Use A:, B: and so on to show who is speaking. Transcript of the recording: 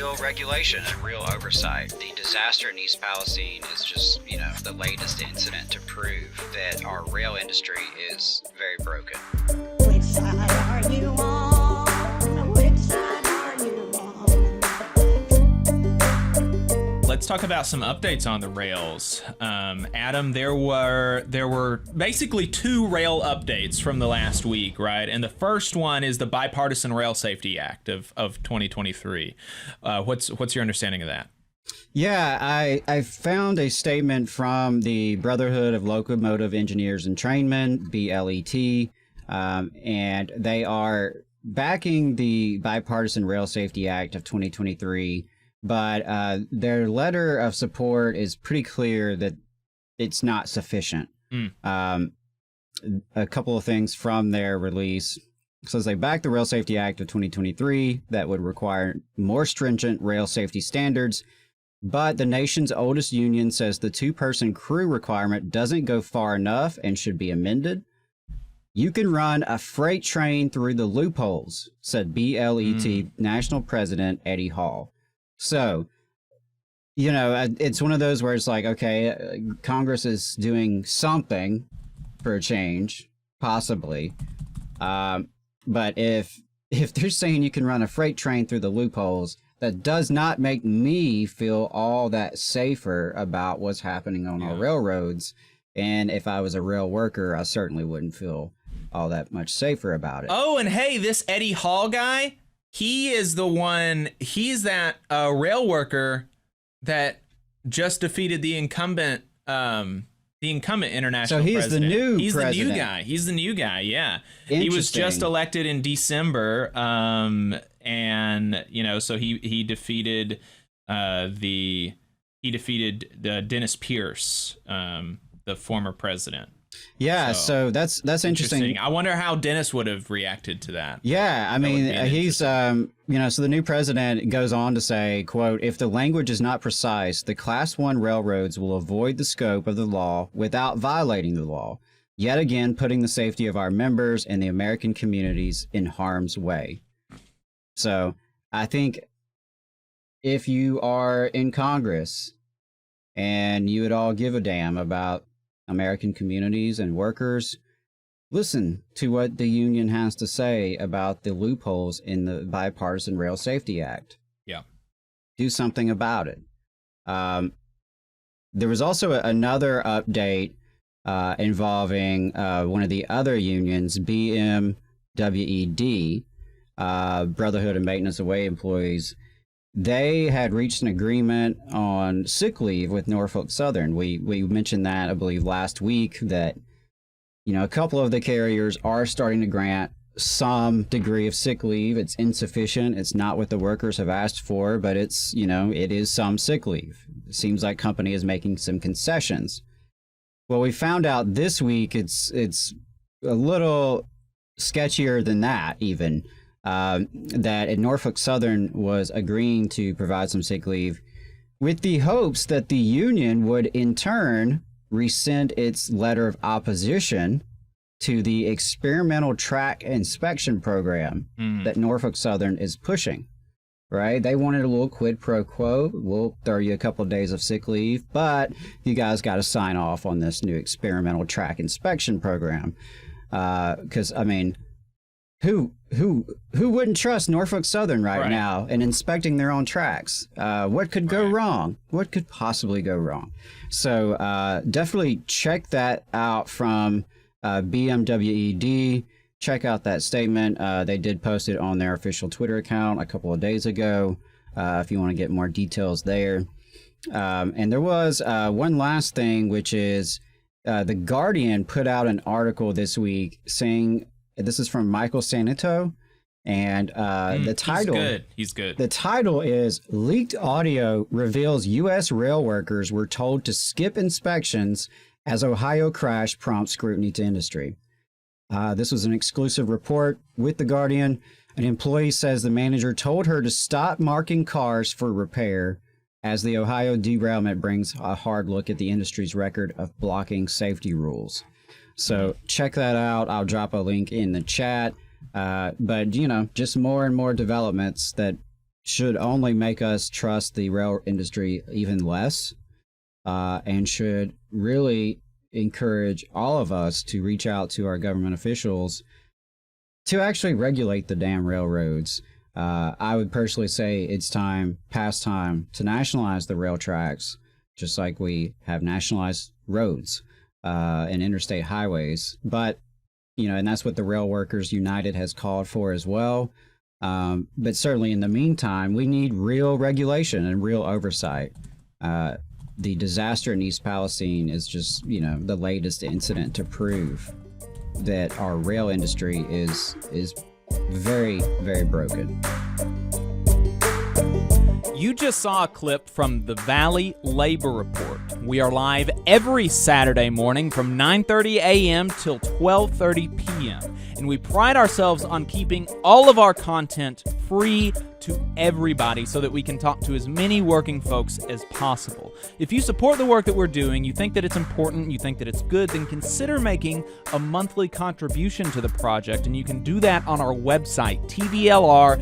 A: real regulation and real oversight. The disaster in East Palestine is just, the latest incident to prove that our rail industry is very broken.
B: Which side are you on? Which side are you on?
C: Let's talk about some updates on the rails. Adam, there were basically two rail updates from the last week, right? And the first one is the Bipartisan Rail Safety Act of 2023. What's your understanding of that?
D: Yeah, I found a statement from the Brotherhood of Locomotive Engineers and Trainmen, BLET, and they are backing the Bipartisan Rail Safety Act of 2023, but their letter of support is pretty clear that it's not sufficient. A couple of things from their release. It says they back the Rail Safety Act of 2023 that would require more stringent rail safety standards, but the nation's oldest union says the two-person crew requirement doesn't go far enough and should be amended. You can run a freight train through the loopholes, said BLET National President Eddie Hall. So, it's one of those where it's like, okay, Congress is doing something for a change, possibly. But if they're saying you can run a freight train through the loopholes, that does not make me feel all that safer about what's happening on our railroads. And if I was a rail worker, I certainly wouldn't feel all that much safer about it.
C: Oh, and hey, this Eddie Hall guy, he's that rail worker that just defeated the incumbent international
D: so he's
C: president.
D: The new
C: he's
D: president.
C: He's the new guy. Yeah. He was just elected in December. And so he defeated Dennis Pierce, the former president.
D: Yeah, so that's interesting.
C: I wonder how Dennis would have reacted to that.
D: Yeah, I mean, he's, so the new president goes on to say, quote, if the language is not precise, the Class 1 railroads will avoid the scope of the law without violating the law, yet again putting the safety of our members and the American communities in harm's way. So I think if you are in Congress and you would all give a damn about American communities and workers, listen to what the union has to say about the loopholes in the Bipartisan Rail Safety Act.
C: Yeah. Do
D: something about it. There was also another update involving one of the other unions, BMWED, Brotherhood of Maintenance Away Employees. They had reached an agreement on sick leave with Norfolk Southern. We mentioned that, I believe, last week, that, a couple of the carriers are starting to grant some degree of sick leave. It's insufficient. It's not what the workers have asked for, but it's, it is some sick leave. It seems like company is making some concessions. Well, we found out this week it's a little sketchier than that, even. That Norfolk Southern was agreeing to provide some sick leave with the hopes that the union would in turn rescind its letter of opposition to the experimental track inspection program that Norfolk Southern is pushing, right? They wanted a little quid pro quo. We'll throw you a couple of days of sick leave, but you guys got to sign off on this new experimental track inspection program. Because, who wouldn't trust Norfolk Southern right now in inspecting their own tracks? What could go wrong? What could possibly go wrong? So definitely check that out from BMWED. Check out that statement. They did post it on their official Twitter account a couple of days ago if you want to get more details there. And there was one last thing, which is The Guardian put out an article this week saying, this is from Michael Sanito, and the title...
C: He's good.
D: The title is Leaked Audio Reveals U.S. Rail Workers Were Told to Skip Inspections as Ohio Crash Prompts Scrutiny to Industry. This was an exclusive report with The Guardian. An employee says the manager told her to stop marking cars for repair as the Ohio Derailment brings a hard look at the industry's record of blocking safety rules. So check that out. I'll drop a link in the chat. But, just more and more developments that should only make us trust the rail industry even less, and should really encourage all of us to reach out to our government officials to actually regulate the damn railroads. I would personally say it's past time to nationalize the rail tracks, just like we have nationalized roads and interstate highways. But, and that's what the Rail Workers United has called for as well. But certainly in the meantime, we need real regulation and real oversight. The disaster in East Palestine is just, the latest incident to prove that our rail industry is very, very broken.
E: You just saw a clip from the Valley Labor Report. We are live every Saturday morning from 9:30 a.m. till 12:30 p.m. And we pride ourselves on keeping all of our content free to everybody so that we can talk to as many working folks as possible. If you support the work that we're doing, you think that it's important, you think that it's good, then consider making a monthly contribution to the project, and you can do that on our website, tvlr.fm.